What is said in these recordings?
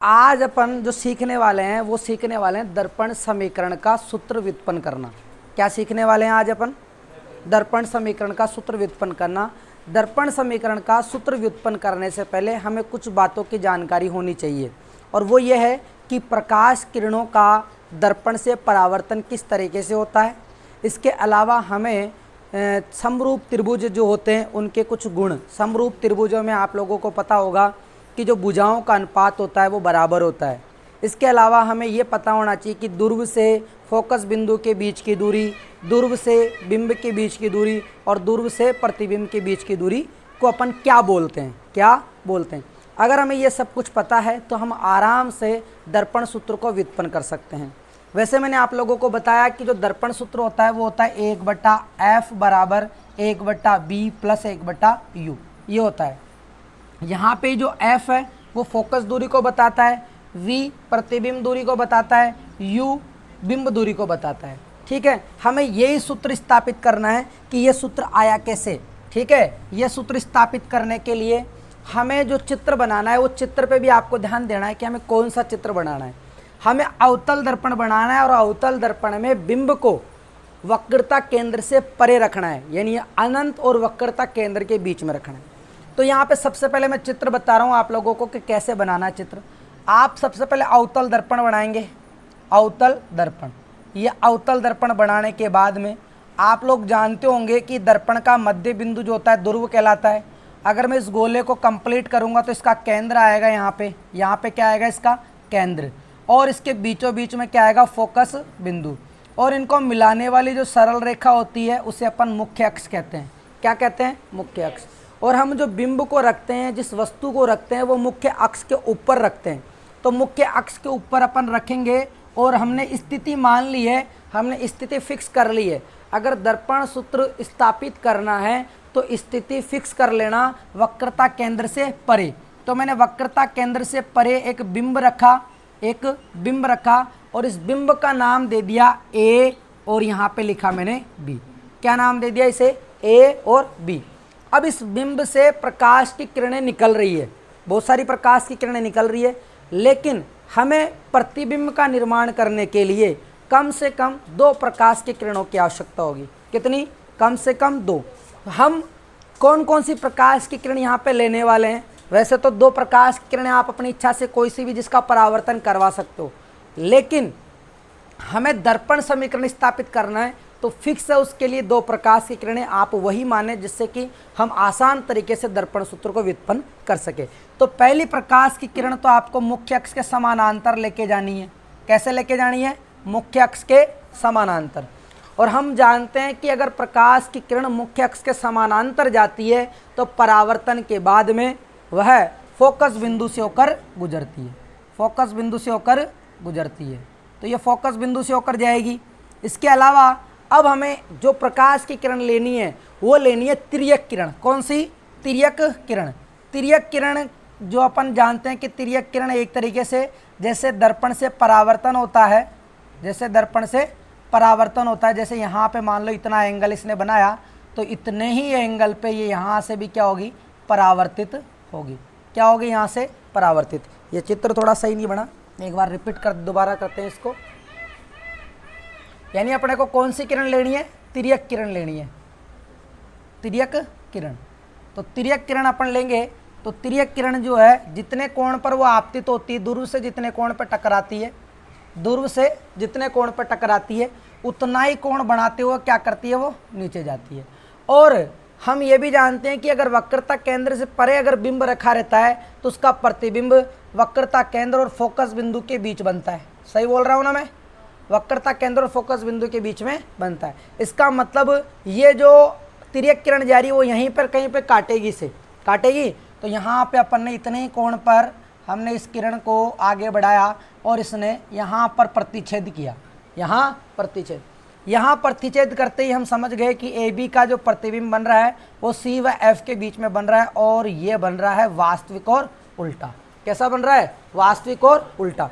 आज अपन जो सीखने वाले हैं वो सीखने वाले हैं दर्पण समीकरण का सूत्र व्युत्पन्न करना। क्या सीखने वाले हैं आज अपन? दर्पण समीकरण का सूत्र व्युत्पन्न करना। दर्पण समीकरण का सूत्र व्युत्पन्न करने से पहले हमें कुछ बातों की जानकारी होनी चाहिए, और वो ये है कि प्रकाश किरणों का दर्पण से परावर्तन किस तरीके से होता है। इसके अलावा हमें समरूप त्रिभुज जो होते हैं उनके कुछ गुण, समरूप त्रिभुजों में आप लोगों को पता होगा कि जो भुजाओं का अनुपात होता है वो बराबर होता है। इसके अलावा हमें ये पता होना चाहिए कि ध्रुव से फोकस बिंदु के बीच की दूरी, ध्रुव से बिंब के बीच की दूरी और ध्रुव से प्रतिबिंब के बीच की दूरी को अपन क्या बोलते हैं। अगर हमें ये सब कुछ पता है तो हम आराम से दर्पण सूत्र को व्युत्पन्न कर सकते हैं। वैसे मैंने आप लोगों को बताया कि जो दर्पण सूत्र होता है वो होता है 1/f बराबर 1/b प्लस 1/u, ये होता है। यहाँ पे जो f है वो फोकस दूरी को बताता है, v प्रतिबिंब दूरी को बताता है, u बिंब दूरी को बताता है। ठीक है, हमें यही सूत्र स्थापित करना है कि ये सूत्र आया कैसे। ठीक है, ये सूत्र स्थापित करने के लिए हमें जो चित्र बनाना है वो चित्र पे भी आपको ध्यान देना है कि हमें कौन सा चित्र बनाना है। हमें अवतल दर्पण बनाना है और अवतल दर्पण में बिंब को वक्रता केंद्र से परे रखना है, यानी अनंत और वक्रता केंद्र के बीच में रखना है। तो यहाँ पे सबसे पहले मैं चित्र बता रहा हूँ आप लोगों को कि कैसे बनाना है चित्र। आप सबसे पहले अवतल दर्पण बनाएंगे, अवतल दर्पण। ये अवतल दर्पण बनाने के बाद में आप लोग जानते होंगे कि दर्पण का मध्य बिंदु जो होता है ध्रुव कहलाता है। अगर मैं इस गोले को कंप्लीट करूँगा तो इसका केंद्र आएगा यहाँ पे क्या आएगा, इसका केंद्र, और इसके बीचों बीच में क्या आएगा, फोकस बिंदु। और इनको मिलाने वाली जो सरल रेखा होती है उसे अपन मुख्य अक्ष कहते हैं। क्या कहते हैं? मुख्य अक्ष। और हम जो बिंब को रखते हैं, जिस वस्तु को रखते हैं, वो मुख्य अक्ष के ऊपर रखते हैं। तो मुख्य अक्ष के ऊपर अपन रखेंगे और हमने स्थिति मान ली है, हमने स्थिति फिक्स कर ली है। अगर दर्पण सूत्र स्थापित करना है तो स्थिति फिक्स कर लेना वक्रता केंद्र से परे। तो मैंने वक्रता केंद्र से परे एक बिंब रखा और इस बिंब का नाम दे दिया ए, और यहाँ पे लिखा मैंने बी। क्या नाम दे दिया इसे? ए और बी। अब इस बिंब से प्रकाश की किरणें निकल रही है, बहुत सारी प्रकाश की किरणें निकल रही है, लेकिन हमें प्रतिबिंब का निर्माण करने के लिए कम से कम 2 प्रकाश की किरणों की आवश्यकता होगी। कितनी? कम से कम 2। हम कौन कौन सी प्रकाश की किरण यहाँ पे लेने वाले हैं? वैसे तो 2 प्रकाश की किरणें आप अपनी इच्छा से कोई सी भी जिसका परावर्तन करवा सकते हो, लेकिन हमें दर्पण समीकरण स्थापित करना है तो फिक्स है उसके लिए 2 प्रकाश की किरणें आप वही माने जिससे कि हम आसान तरीके से दर्पण सूत्र को व्युत्पन्न कर सके। तो पहली प्रकाश की किरण तो आपको मुख्य अक्ष के समानांतर लेके जानी है। कैसे लेके जानी है? मुख्य अक्ष के समानांतर। और हम जानते हैं कि अगर प्रकाश की किरण मुख्य अक्ष के समानांतर जाती है तो परावर्तन के बाद में वह फोकस बिंदु से होकर गुजरती है, फोकस बिंदु से होकर गुजरती है। तो ये फोकस बिंदु से होकर जाएगी। इसके अलावा अब हमें जो प्रकाश की किरण लेनी है वो लेनी है तिर्यक किरण। कौन सी? तिर्यक किरण। तिर्यक किरण जो अपन जानते हैं कि तिर्यक किरण एक तरीके से जैसे दर्पण से परावर्तन होता है, जैसे यहाँ पे मान लो इतना एंगल इसने बनाया तो इतने ही एंगल पे ये यहाँ से भी क्या होगी, परावर्तित होगी। क्या होगी? यहाँ से परावर्तित। ये चित्र थोड़ा सही नहीं बना, एक बार रिपीट कर दोबारा करते हैं इसको। यानी अपने को कौन सी किरण लेनी है? तिर्यक किरण लेनी है, तिर्यक किरण। तो तिर्यक किरण अपन लेंगे तो तिर्यक किरण जो है जितने कोण पर वो आपतित होती है, ध्रुव से जितने कोण पर टकराती है, उतना ही कोण बनाते हुए क्या करती है, वो नीचे जाती है। और हम ये भी जानते हैं कि अगर वक्रता केंद्र से परे अगर बिंब रखा रहता है तो उसका प्रतिबिंब वक्रता केंद्र और फोकस बिंदु के बीच बनता है। सही बोल रहा हूँ ना मैं? वक्रता केंद्र और फोकस बिंदु के बीच में बनता है। इसका मतलब ये जो तिर्यक किरण जा रही है वो यहीं पर कहीं पे काटेगी। तो यहाँ पे अपन ने इतने ही कोण पर हमने इस किरण को आगे बढ़ाया और इसने यहाँ पर प्रतिच्छेद किया। यहाँ प्रतिच्छेद करते ही हम समझ गए कि ए बी का जो प्रतिबिंब बन रहा है वो सी व एफ के बीच में बन रहा है, और ये बन रहा है वास्तविक और उल्टा। कैसा बन रहा है? वास्तविक और उल्टा।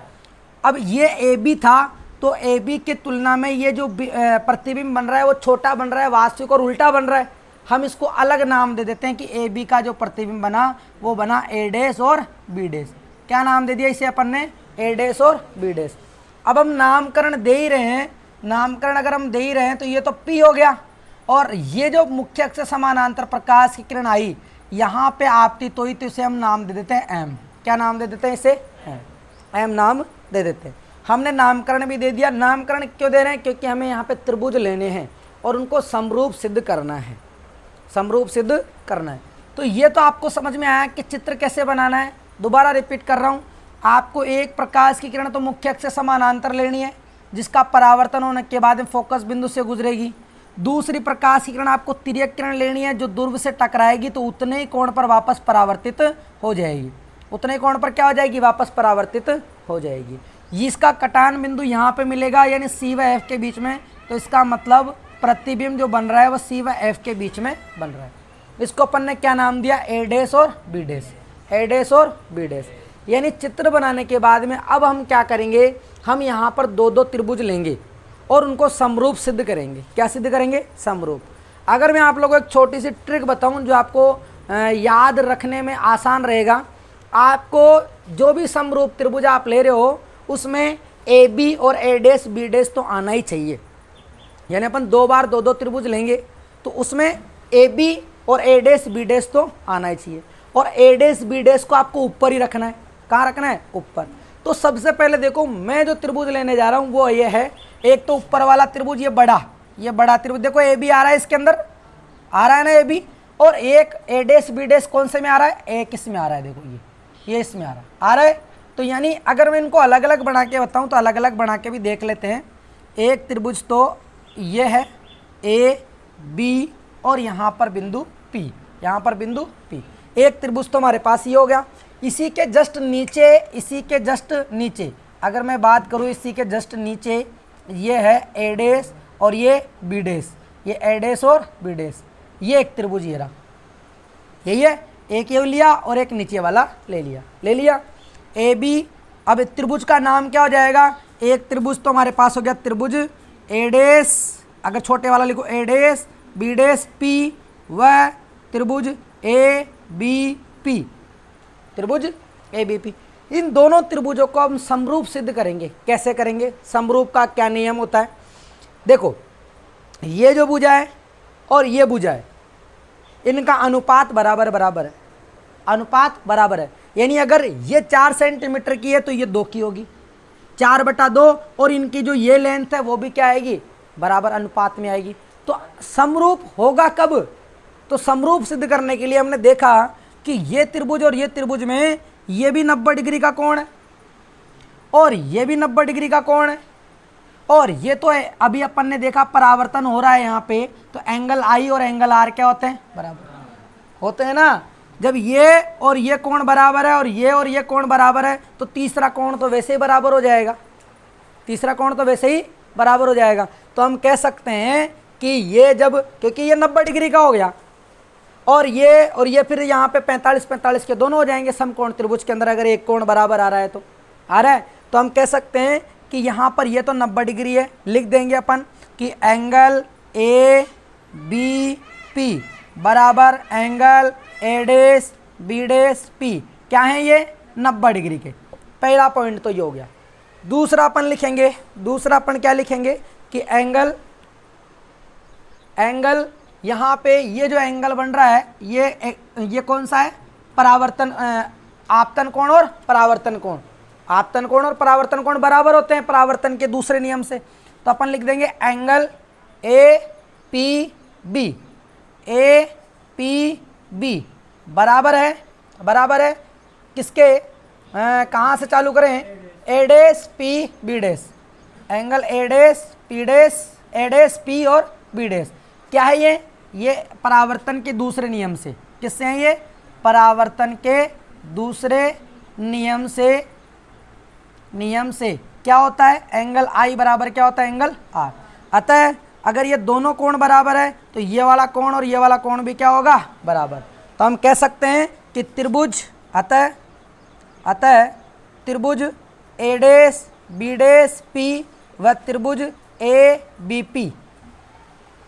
अब ये ए बी था तो ए बी के तुलना में ये जो प्रतिबिंब बन रहा है वो छोटा बन रहा है, वास्तविक और उल्टा बन रहा है। हम इसको अलग नाम दे देते हैं कि ए बी का जो प्रतिबिंब बना वो बना ए डैश और बी डैश। क्या नाम दे दिया इसे अपन ने, ए डैश और बी डैश। अब हम नामकरण दे ही रहे हैं, नामकरण अगर हम दे ही रहे हैं तो ये तो पी हो गया, और ये जो मुख्य अक्ष से समानांतर प्रकाश की किरण आई यहाँ पे आपती तो इसे हम नाम दे देते हैं एम। क्या नाम दे देते हैं इसे, एम नाम दे देते हैं। हमने नामकरण भी दे दिया। नामकरण क्यों दे रहे हैं, क्योंकि हमें यहाँ पे त्रिभुज लेने हैं और उनको समरूप सिद्ध करना है, समरूप सिद्ध करना है। तो ये तो आपको समझ में आया कि चित्र कैसे बनाना है। दोबारा रिपीट कर रहा हूँ, आपको एक प्रकाश की किरण तो मुख्य अक्ष से समानांतर लेनी है जिसका परावर्तन होने के बाद में फोकस बिंदु से गुजरेगी। दूसरी प्रकाश की किरण आपको तिर्यक किरण लेनी है जो ध्रुव से टकराएगी तो उतने ही कोण पर वापस परावर्तित हो जाएगी, उतने ही कोण पर क्या हो जाएगी, वापस परावर्तित हो जाएगी। इसका कटान बिंदु यहाँ पे मिलेगा यानी सी व एफ के बीच में, तो इसका मतलब प्रतिबिंब जो बन रहा है वो सी व एफ के बीच में बन रहा है। इसको अपन ने क्या नाम दिया, ए डैश और बी डैश, ए डैश और बी डैश। यानी चित्र बनाने के बाद में अब हम क्या करेंगे, हम यहाँ पर दो दो त्रिभुज लेंगे और उनको समरूप सिद्ध करेंगे। क्या सिद्ध करेंगे, समरूप। अगर मैं आप लोगों को एक छोटी सी ट्रिक बताऊं जो आपको याद रखने में आसान रहेगा, आपको जो भी समरूप त्रिभुज आप ले रहे हो उसमें ए बी और ए डैश बी डैश तो आना ही चाहिए। यानी अपन दो बार दो दो त्रिभुज लेंगे तो उसमें ए बी और ए डैश बी डैश तो आना ही चाहिए, और ए डैश बी डैश को आपको ऊपर ही रखना है। कहाँ रखना है, ऊपर। तो सबसे पहले देखो मैं जो त्रिभुज लेने जा रहा हूँ वो ये है, एक तो ऊपर वाला त्रिभुज, ये बड़ा त्रिभुज देखो, ए बी आ रहा है, इसके अंदर आ रहा है ना ए बी, और एक ए डैश बी डैश कौन से में आ रहा है, एक इसमें आ रहा है, देखो ये इसमें आ रहा है। तो यानी अगर मैं इनको अलग अलग बना के बताऊँ तो अलग अलग बना के भी देख लेते हैं। एक त्रिभुज तो ये है ए बी और यहाँ पर बिंदु पी, यहाँ पर बिंदु पी, एक त्रिभुज तो हमारे पास ये हो गया। इसी के जस्ट नीचे, इसी के जस्ट नीचे अगर मैं बात करूँ, इसी के जस्ट नीचे ये है ए डैश और ये बी डैश, ये ए डैश और बी डैश, ये एक त्रिभुज ये रहा, यही है। एक ये लिया और एक नीचे वाला ले लिया ए बी। अब त्रिभुज का नाम क्या हो जाएगा, एक त्रिभुज तो हमारे पास हो गया त्रिभुज ए डैश, अगर छोटे वाला लिखो ए डैश बी डैश पी, व त्रिभुज ए बी पी, त्रिभुज ए बी पी। इन दोनों त्रिभुजों को हम समरूप सिद्ध करेंगे। कैसे करेंगे, समरूप का क्या नियम होता है, देखो ये जो भुजा है और ये भुजा है, इनका अनुपात बराबर है, अनुपात बराबर है। यानी अगर ये 4 सेंटीमीटर की है तो ये 2 की होगी, 4/2, और इनकी जो ये लेंथ है वो भी क्या आएगी, बराबर अनुपात में आएगी। तो समरूप होगा कब, तो समरूप सिद्ध करने के लिए हमने देखा कि ये त्रिभुज और ये त्रिभुज में ये भी 90 डिग्री का कोण है और ये भी 90 डिग्री का कोण है, और ये तो है अभी अपन ने देखा परावर्तन हो रहा है यहाँ पे, तो एंगल आई और एंगल आर क्या होते हैं, बराबर होते हैं ना। जब ये और ये कोण बराबर है और ये कोण बराबर है तो तीसरा कोण तो वैसे ही बराबर हो जाएगा, तीसरा कोण तो वैसे ही बराबर हो जाएगा। तो हम कह सकते हैं कि ये जब, क्योंकि ये 90 डिग्री का हो गया और ये फिर यहाँ पे 45 के दोनों हो जाएंगे समकोण त्रिभुज के अंदर, अगर एक कोण बराबर आ रहा है तो तो हम कह सकते हैं कि यहाँ पर ये तो 90 डिग्री है, लिख देंगे अपन कि एंगल ए बी पी बराबर angle A dash B dash P, क्या है ये 90 डिग्री के। पहला पॉइंट तो ये हो गया। दूसरा अपन लिखेंगे, दूसरा अपन क्या लिखेंगे कि एंगल यहाँ पे ये जो एंगल बन रहा है ये कौन सा है, परावर्तन, आपतन कोण और परावर्तन कोण। आपतन कोण और परावर्तन कोण बराबर होते हैं परावर्तन के दूसरे नियम से, तो अपन लिख देंगे एंगल ए पी बी बराबर है किसके, कहाँ से चालू करें, A dash P B dash, angle A dash P और बी डैश। क्या है ये परावर्तन के दूसरे नियम से, किससे हैं ये, परावर्तन के दूसरे नियम से क्या होता है, एंगल आई बराबर क्या होता है, एंगल आर। अतः अगर ये दोनों कोण बराबर है तो ये वाला कोण और ये वाला कोण भी क्या होगा, बराबर। तो हम कह सकते हैं कि त्रिभुज अतः त्रिभुज ए डैश बी डैश पी व त्रिभुज ए बी पी,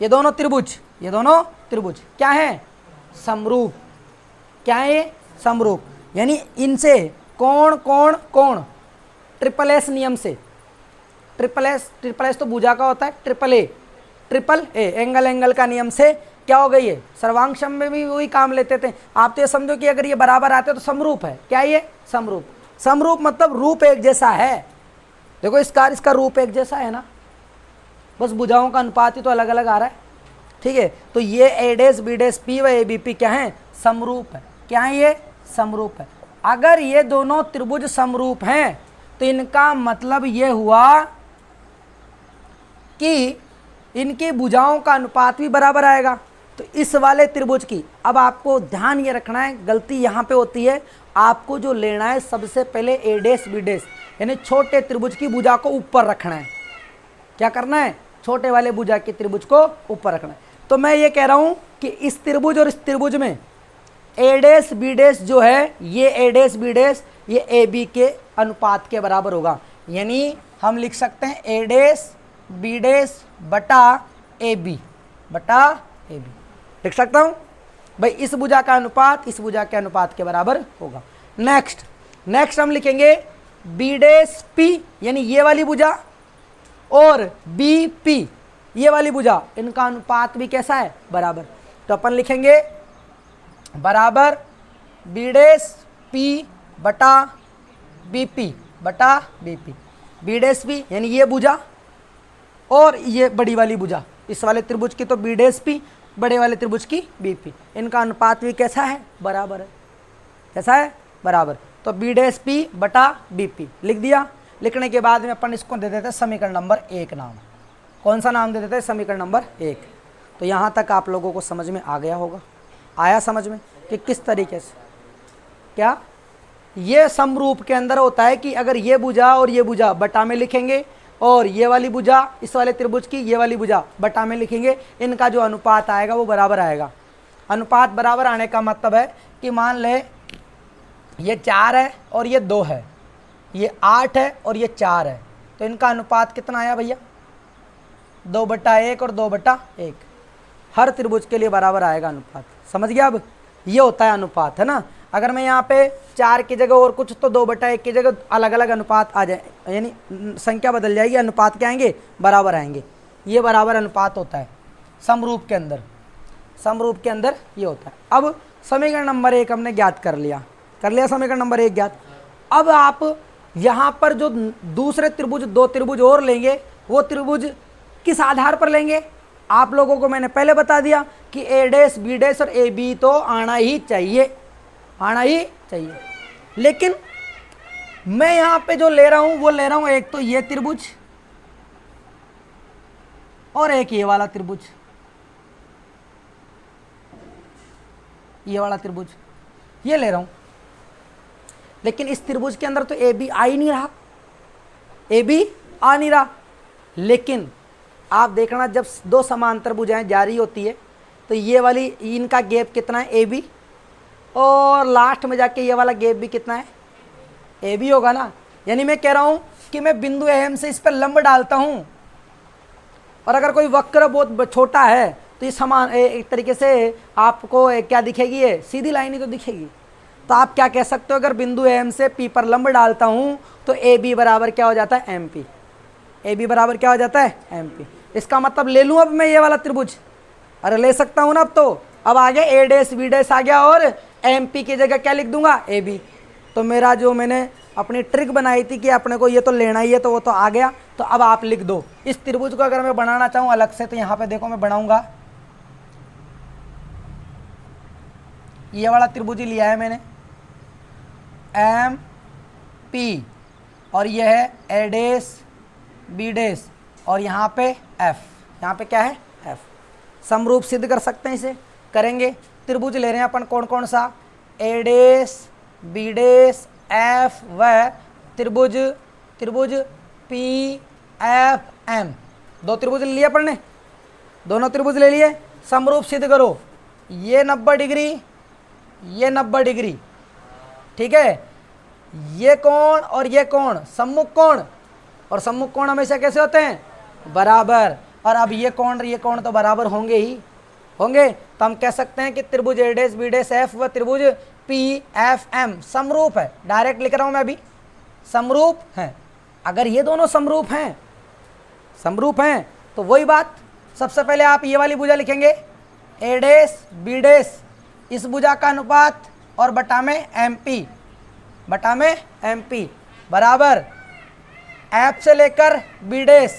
ये दोनों त्रिभुज क्या है, समरूप। क्या है, समरूप। यानी इनसे कोण कोण कोण, ट्रिपल एस नियम से, ट्रिपल एस तो भुजा का होता है, ट्रिपल ए एंगल एंगल का नियम से क्या हो गई है, सर्वांग में भी वही काम लेते थे। आप तो ये समझो कि अगर ये बराबर आते तो समरूप है, क्या ये समरूप, समरूप मतलब रूप एक जैसा है। देखो इसका रूप एक जैसा है ना, बस भुजाओं का अनुपात ही तो अलग अलग आ रहा है, ठीक है। तो ये ए डेस बी डेस पी व ए बी पी क्या है, समरूप है, क्या है ये समरूप है। अगर ये दोनों त्रिभुज समरूप हैं तो इनका मतलब ये हुआ कि इनकी भुजाओं का अनुपात भी बराबर आएगा। तो इस वाले त्रिभुज की, अब आपको ध्यान ये रखना है, गलती यहाँ पे होती है, आपको जो लेना है सबसे पहले ए डेस बी डेस यानी छोटे त्रिभुज की भुजा को ऊपर रखना है। क्या करना है, छोटे वाले भुजा की त्रिभुज को ऊपर रखना है। तो मैं ये कह रहा हूँ कि इस त्रिभुज और इस त्रिभुज में ए डेस बी डेस जो है, ये ए डेस बी डेस ये ए बी के अनुपात के बराबर होगा। यानी हम लिख सकते हैं ए डेस बी डेस बटा ए बी लिख सकता हूँ भाई, इस भुजा का अनुपात इस भुजा के अनुपात के बराबर होगा। नेक्स्ट हम लिखेंगे बी डेस पी यानी ये वाली भुजा और बी पी ये वाली भुजा, इनका अनुपात भी कैसा है, बराबर। तो अपन लिखेंगे बराबर बी डेस पी बटा B P B dash P यानी ये भुजा और ये बड़ी वाली भुजा, इस वाले त्रिभुज की तो बी डेस पी, बड़े वाले त्रिभुज की बी पी, इनका अनुपात भी कैसा है, बराबर है। कैसा है, बराबर। तो बी डेस पी बटा बी पी लिख दिया। लिखने के बाद में अपन इसको दे देते हैं समीकरण नंबर 1 नाम। कौन सा नाम दे देते हैं, समीकरण नंबर 1। तो यहाँ तक आप लोगों को समझ में आ गया होगा, आया समझ में कि किस तरीके से, क्या ये समरूप के अंदर होता है कि अगर ये भुजा और ये भुजा बटा में लिखेंगे और ये वाली भुजा इस वाले त्रिभुज की ये वाली भुजा बटा में लिखेंगे, इनका जो अनुपात आएगा वो बराबर आएगा। अनुपात बराबर आने का मतलब है कि मान ले ये 4 है और ये 2 है, ये 8 है और ये 4 है, तो इनका अनुपात कितना आया भैया, 2/1 और 2/1। हर त्रिभुज के लिए बराबर आएगा अनुपात, समझ गया। अब ये होता है अनुपात, है ना। अगर मैं यहाँ पे 4 की जगह और कुछ तो 2/1 की जगह अलग अलग अनुपात आ जाए, यानी संख्या बदल जाएगी, अनुपात क्या आएंगे, बराबर आएंगे। ये बराबर अनुपात होता है समरूप के अंदर, समरूप के अंदर ये होता है। अब समीकरण नंबर 1 हमने ज्ञात कर लिया समीकरण नंबर 1 ज्ञात। अब आप यहाँ पर जो दूसरे त्रिभुज, 2 त्रिभुज और लेंगे, वो त्रिभुज किस आधार पर लेंगे, आप लोगों को मैंने पहले बता दिया कि ए डेस बी डेस और ए बी तो आना ही चाहिए। लेकिन मैं यहाँ पे जो ले रहा हूँ वो ले रहा हूँ एक तो ये त्रिभुज और एक ये वाला त्रिभुज, ये वाला त्रिभुज ये ले रहा हूँ। लेकिन इस त्रिभुज के अंदर तो ए बी आ ही नहीं रहा, ए बी आ नहीं रहा। लेकिन आप देखना जब 2 समांतर भुजाएं जारी होती है तो ये वाली, इनका गैप कितना है, ए बी, और लास्ट में जाके ये वाला गैप भी कितना है, ए बी होगा ना। यानी मैं कह रहा हूँ कि मैं बिंदु एम से इस पर लंब डालता हूँ, और अगर कोई वक्र बहुत छोटा है तो ये समान एक तरीके से आपको क्या दिखेगी, ये सीधी लाइन ही तो दिखेगी। तो आप क्या कह सकते हो, अगर बिंदु एम से पी पर लंब डालता हूँ तो ए बी बराबर क्या हो जाता है, एम पी। ए बी बराबर क्या हो जाता है, एम पी। इसका मतलब ले लूँ अब मैं ये वाला त्रिभुज, अरे ले सकता हूँ ना। अब तो अब आगे ए डेस बी डेस आ गया और एम पी की जगह क्या लिख दूंगा, ए बी। तो मेरा जो मैंने अपनी ट्रिक बनाई थी कि अपने को ये तो लेना ही है, तो वो तो आ गया। तो अब आप लिख दो इस त्रिभुज को, अगर मैं बनाना चाहूँ अलग से तो यहाँ पे देखो मैं बनाऊंगा, ये वाला त्रिभुज ही लिया है मैंने, एम पी, और ये है ए डेस बी डेस, और यहाँ पे एफ, यहाँ पे क्या है, एफ। समरूप सिद्ध कर सकते हैं, इसे करेंगे। त्रिभुज ले रहे हैं अपन, कौन कौन सा, ए डेस बी डेस एफ व त्रिभुज पी एफ एम। 2 त्रिभुज ले लिए अपन ने, दोनों त्रिभुज ले लिए। समरूप सिद्ध करो, ये 90 डिग्री, ये 90 डिग्री, ठीक है। ये कोण और ये कोण सम्मुख कोण, और सम्मुख कोण हमेशा कैसे होते हैं, बराबर। और अब ये कोण तो बराबर होंगे ही होंगे। तो हम कह सकते हैं कि त्रिभुज ए डेस बी डेस एफ व त्रिभुज PFM समरूप है, डायरेक्ट लिख रहा हूं मैं अभी, समरूप है। अगर ये दोनों समरूप हैं तो वही बात, सबसे पहले आप ये वाली भुजा लिखेंगे ए डैश बी डैश, इस भुजा का अनुपात और बटा में MP बराबर F से लेकर B dash,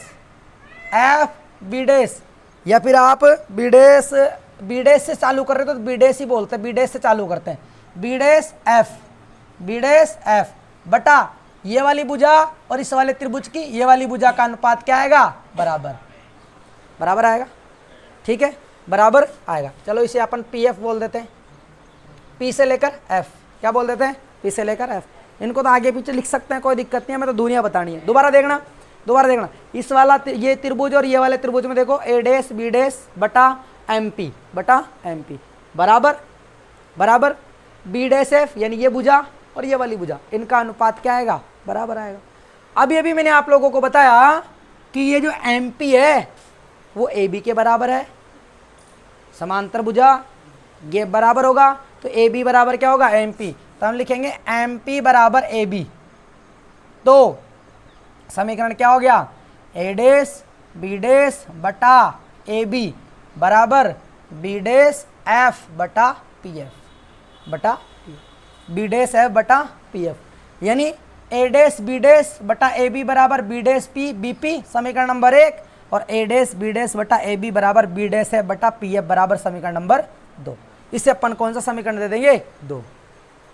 F B dash, या फिर आप बी डैश से चालू कर रहे हो तो बी डैश ही बोलते हैं, बी डैश से चालू करते हैं, बी डैश एफ बटा ये वाली भुजा और इस वाले त्रिभुज की ये वाली भुजा का अनुपात क्या आएगा, बराबर आएगा। ठीक है, बराबर आएगा। चलो इसे अपन PF बोल देते हैं, P से लेकर F, क्या बोल देते हैं, P से लेकर F। इनको तो आगे पीछे लिख सकते हैं, कोई दिक्कत नहीं है, मैं तो दुनिया बतानी है। दोबारा देखना, इस वाला ये त्रिभुज और ये वाले त्रिभुज में देखो ए डैश बी डैश बटा MP बराबर बी डैश एफ, यानी ये भुजा और ये वाली भुजा, इनका अनुपात क्या आएगा, बराबर आएगा। अभी मैंने आप लोगों को बताया कि ये जो MP है वो AB के बराबर है, समांतर भुजा ये बराबर होगा तो AB बराबर क्या होगा, MP, तो हम लिखेंगे MP बराबर AB। तो समीकरण क्या हो गया, ए डैश बी डैश बटा AB बराबर बी डैश एफ बटा बी डैश एफ बटा PF, यानी ए डैश बी डैश बटा AB बराबर बी डैश P BP समीकरण नंबर 1, और ए डैश बी डैश बटा AB बराबर बी डैश एफ बटा PF बराबर समीकरण नंबर 2। इससे अपन कौन सा समीकरण दे देंगे, 2,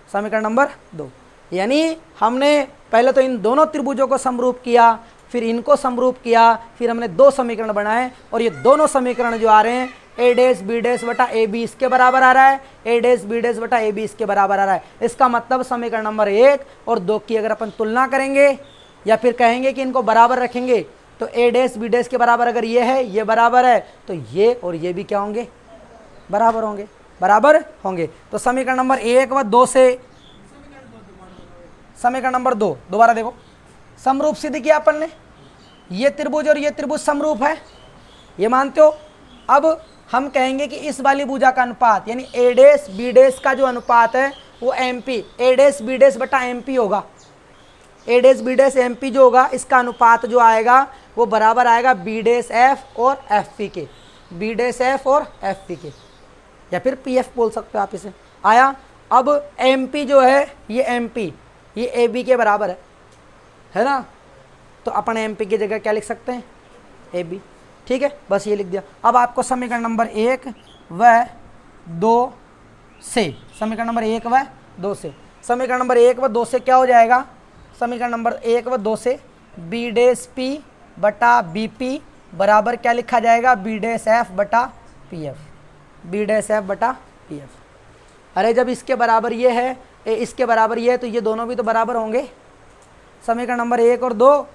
समीकरण नंबर 2। यानी हमने पहले तो इन दोनों त्रिभुजों को समरूप किया, फिर इनको समरूप किया, फिर हमने 2 समीकरण बनाए, और ये दोनों समीकरण जो आ रहे हैं ए डैश बी डैश बटा AB इसके बराबर आ रहा है, ए डैश बी डैश बटा AB इसके बराबर आ रहा है। इसका मतलब समीकरण नंबर 1 और 2 की अगर अपन तुलना करेंगे या फिर कहेंगे कि इनको बराबर रखेंगे तो ए डैश बी डैश के बराबर अगर ये है, ये बराबर है, तो ये और ये भी क्या होंगे, बराबर होंगे। तो समीकरण नंबर 1 व 2 से समीकरण नंबर 2 दोबारा देखो, समरूप सिद्ध किया अपन ने, ये त्रिभुज और ये त्रिभुज समरूप है, ये मानते हो। अब हम कहेंगे कि इस वाली भुजा का अनुपात यानी ए डैश बी डैश का जो अनुपात है वो MP, ए डैश बी डैश बटा MP होगा, ए डैश बी डैश MP जो होगा इसका अनुपात जो आएगा वो बराबर आएगा बी डैश एफ और FP के, बी डैश एफ और FP के, या फिर PF बोल सकते हो आप इसे। आया, अब MP जो है ये MP ये AB के बराबर है ना, तो अपन MP की जगह क्या लिख सकते हैं, AB। ठीक है, बस ये लिख दिया। अब आपको समीकरण नंबर 1 व 2 से, समीकरण नंबर 1 व 2 से, समीकरण नंबर 1 व 2 से क्या हो जाएगा, समीकरण नंबर 1 व 2 से बी डैश P बटा BP बराबर क्या लिखा जाएगा, बी डैश F बटा PF, बी डैश F बटा PF। अरे जब इसके बराबर ये है, इसके बराबर ये है, तो ये दोनों भी तो बराबर होंगे, समीकरण नंबर 1 और 2,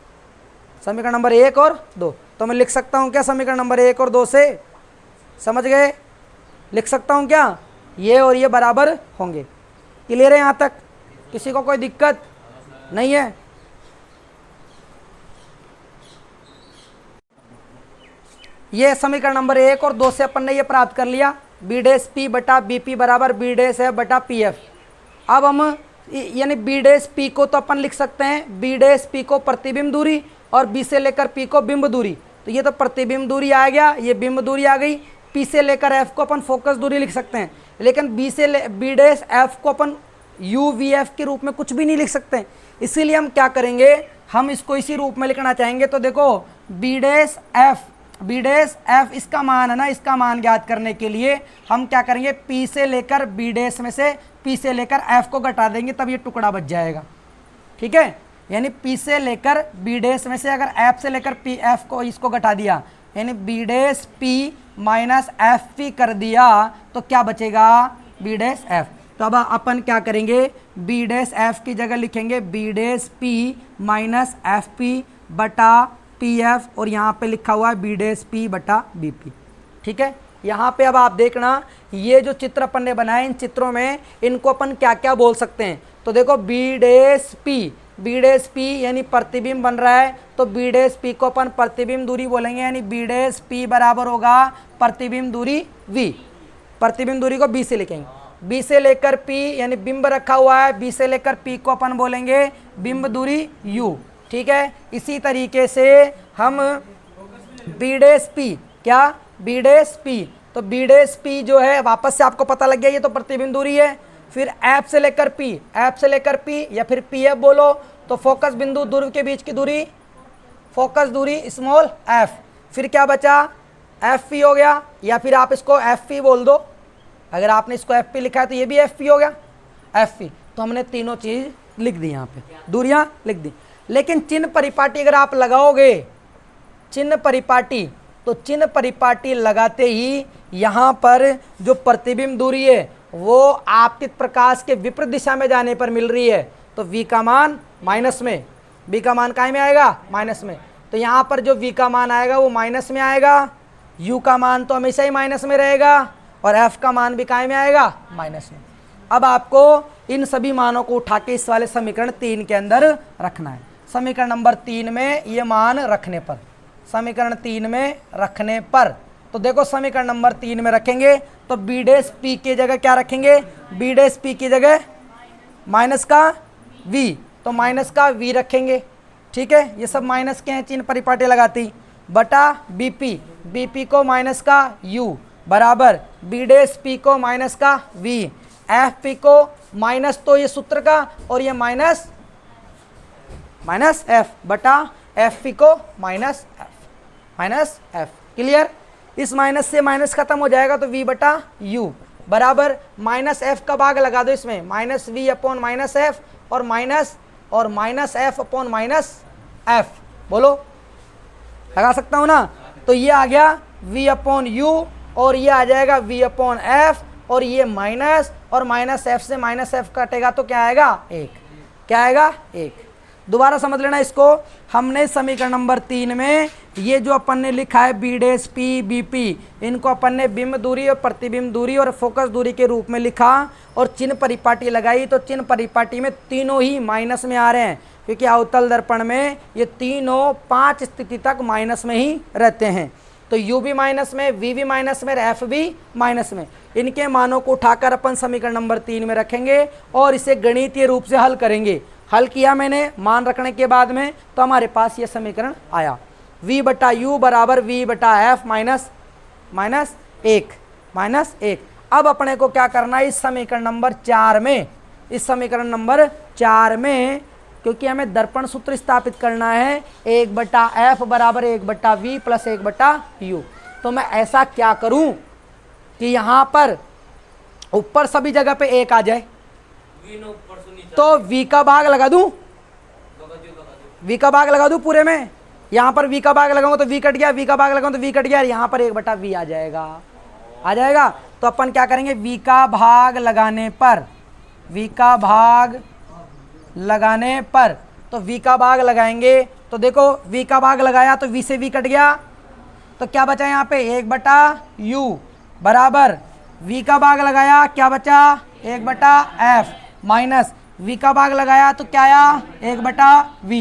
समीकरण नंबर 1 और 2। तो मैं लिख सकता हूँ क्या, समीकरण नंबर 1 और 2 से, समझ गए, लिख सकता हूँ क्या, ये और ये बराबर होंगे। क्लियर है यहाँ तक, किसी को कोई दिक्कत नहीं है। ये समीकरण नंबर 1 और 2 से अपन ने ये प्राप्त कर लिया, बी डैश P बटा BP बराबर बी डैश F बटा PF। अब हम यानी बी डैश P को तो अपन लिख सकते हैं, बी डैश P को प्रतिबिंब दूरी और B से लेकर P को बिंब दूरी, तो ये तो प्रतिबिंब दूरी आ गया, ये बिंब दूरी आ गई। P से लेकर F को अपन फोकस दूरी लिख सकते हैं, लेकिन बी डैश F को अपन UVF के रूप में कुछ भी नहीं लिख सकते। इसीलिए हम क्या करेंगे, हम इसको इसी रूप में लिखना चाहेंगे। तो देखो बी डैश F इसका मान है ना, इसका मान ज्ञात करने के लिए हम क्या करेंगे, P से लेकर B डैश में से P से लेकर F को घटा देंगे, तब ये टुकड़ा बच जाएगा। ठीक है, यानी P से लेकर B डैश में से अगर F से लेकर F को इसको घटा दिया, यानी B dash P minus FP कर दिया, तो क्या बचेगा, B डैश F। तो अब अपन क्या करेंगे, B डैश F की जगह लिखेंगे B dash P minus FP बटा PF, और यहाँ पे लिखा हुआ है B डैश P बटा BP। ठीक है, यहाँ पे अब आप देखना, ये जो चित्र अपन ने बनाए, इन चित्रों में इनको अपन क्या क्या बोल सकते हैं। तो देखो बी डैश P यानी प्रतिबिंब बन रहा है, तो बी डैश P को अपन प्रतिबिंब दूरी बोलेंगे, यानी बी डैश P बराबर होगा प्रतिबिंब दूरी V, प्रतिबिंब दूरी को B से लिखेंगे। बी से लेकर पी यानी बिंब रखा हुआ है, बी से लेकर पी को अपन बोलेंगे बिंब दूरी यू। ठीक है, इसी तरीके से हम बी डेस पी, क्या बी डेस पी, तो बी डेस पी जो है वापस से आपको पता लग गया ये तो प्रतिबिंब दूरी है। फिर एफ से लेकर पी, एफ से लेकर पी या फिर पी एफ बोलो, तो फोकस बिंदु ध्रुव के बीच की दूरी, फोकस दूरी स्मॉल एफ। फिर क्या बचा, एफ पी हो गया, या फिर आप इसको एफ पी बोल दो, अगर आपने इसको एफ पी लिखा है तो ये भी एफ पी हो गया, एफ पी। तो हमने तीनों चीज लिख दी, यहाँ पे दूरियां लिख दी। लेकिन चिन्ह परिपाटी अगर आप लगाओगे, चिन्ह परिपाटी, तो चिन्ह परिपाटी लगाते ही यहाँ पर जो प्रतिबिंब दूरी है वो आपतित प्रकाश के विपरीत दिशा में जाने पर मिल रही है, तो v का मान माइनस में, b का मान काय में आएगा, माइनस में। तो यहाँ पर जो v का मान आएगा वो माइनस में आएगा, u का मान तो हमेशा ही माइनस में रहेगा और f का मान भी काय में आएगा, माइनस में। अब आपको इन सभी मानों को उठा के इस वाले समीकरण 3 के अंदर रखना है। समीकरण नंबर 3 में ये मान रखने पर, समीकरण 3 में रखने पर, तो देखो समीकरण नंबर 3 में रखेंगे तो बी डेस पी की जगह क्या रखेंगे, बी डेस पी की जगह माइनस का v, तो माइनस का v रखेंगे। ठीक है, ये सब माइनस के हैं, चिन्ह परिपाटी लगाती, बटा बीपी, बीपी को माइनस का u बराबर बी डेस पी को माइनस का v, एफ पी को माइनस तो ये सूत्र का और ये माइनस माइनस एफ बटा एफ पी को minus F, minus F. Clear, इस माइनस से माइनस खत्म हो जाएगा तो v बटा u बराबर माइनस एफ का भाग लगा दो इसमें, minus v upon minus F और minus F upon minus F, बोलो लगा सकता हूँ ना। तो ये आ गया v अपॉन u और ये आ जाएगा v अपॉन एफ और ये माइनस और माइनस एफ से माइनस एफ कटेगा तो क्या आएगा, 1, क्या आएगा, 1। दोबारा समझ लेना इसको, हमने समीकरण नंबर 3 में ये जो अपन ने लिखा है B dash P B P, इनको अपन ने बिंब दूरी और प्रतिबिंब दूरी और फोकस दूरी के रूप में लिखा और चिन्ह परिपाटी लगाई, तो चिन्ह परिपाटी में तीनों ही माइनस में आ रहे हैं, क्योंकि अवतल दर्पण में ये तीनों 5 स्थिति तक माइनस में ही रहते हैं। तो u भी माइनस में, v भी माइनस में, f भी माइनस में। इनके मानों को उठाकर अपन समीकरण नंबर 3 में रखेंगे और इसे गणितीय रूप से हल करेंगे। हल किया मैंने मान रखने के बाद में, तो हमारे पास ये समीकरण आया, v बटा u बराबर v बटा f माइनस 1। अब अपने को क्या करना है, इस समीकरण नंबर 4 में, इस समीकरण नंबर 4 में, क्योंकि हमें दर्पण सूत्र स्थापित करना है 1 बटा एफ बराबर 1 बटा वी प्लस 1 बटा यू। तो मैं ऐसा क्या करूं कि यहाँ पर ऊपर सभी जगह पे 1 आ जाए, तो v का भाग लगा दूं, v का भाग लगा दूं पूरे में। यहाँ पर v का भाग लगाऊं तो v कट गया, v का भाग लगाऊं तो v कट गया, यहाँ पर 1 बटा v आ जाएगा, आ जाएगा। तो अपन क्या करेंगे, v का भाग लगाने पर, v का भाग लगाने पर, तो v का भाग लगाएंगे तो देखो v का भाग लगाया तो v से v कट गया, तो क्या बचा यहाँ पे 1 बटा u बराबर v का भाग लगाया क्या बचा 1 बटा f माइनस v का भाग लगाया तो क्या आया 1 बटा v,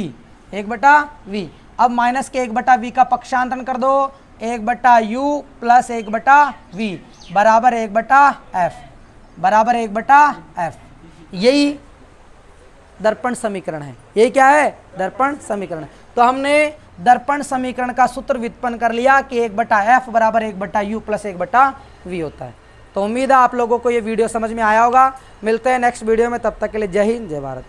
1 बटा v। अब माइनस के 1 बटा v का पक्षांतरण कर दो, 1 बटा u प्लस 1 बटा v बराबर 1 बटा f, बराबर 1 बटा f। यही दर्पण समीकरण है, ये क्या है, दर्पण समीकरण है। तो हमने दर्पण समीकरण का सूत्र व्युत्पन्न कर लिया कि 1 बटा एफ बराबर 1 बटा यू प्लस 1 बटा वी होता है। तो उम्मीद है आप लोगों को ये वीडियो समझ में आया होगा। मिलते हैं नेक्स्ट वीडियो में, तब तक के लिए जय हिंद जय भारत।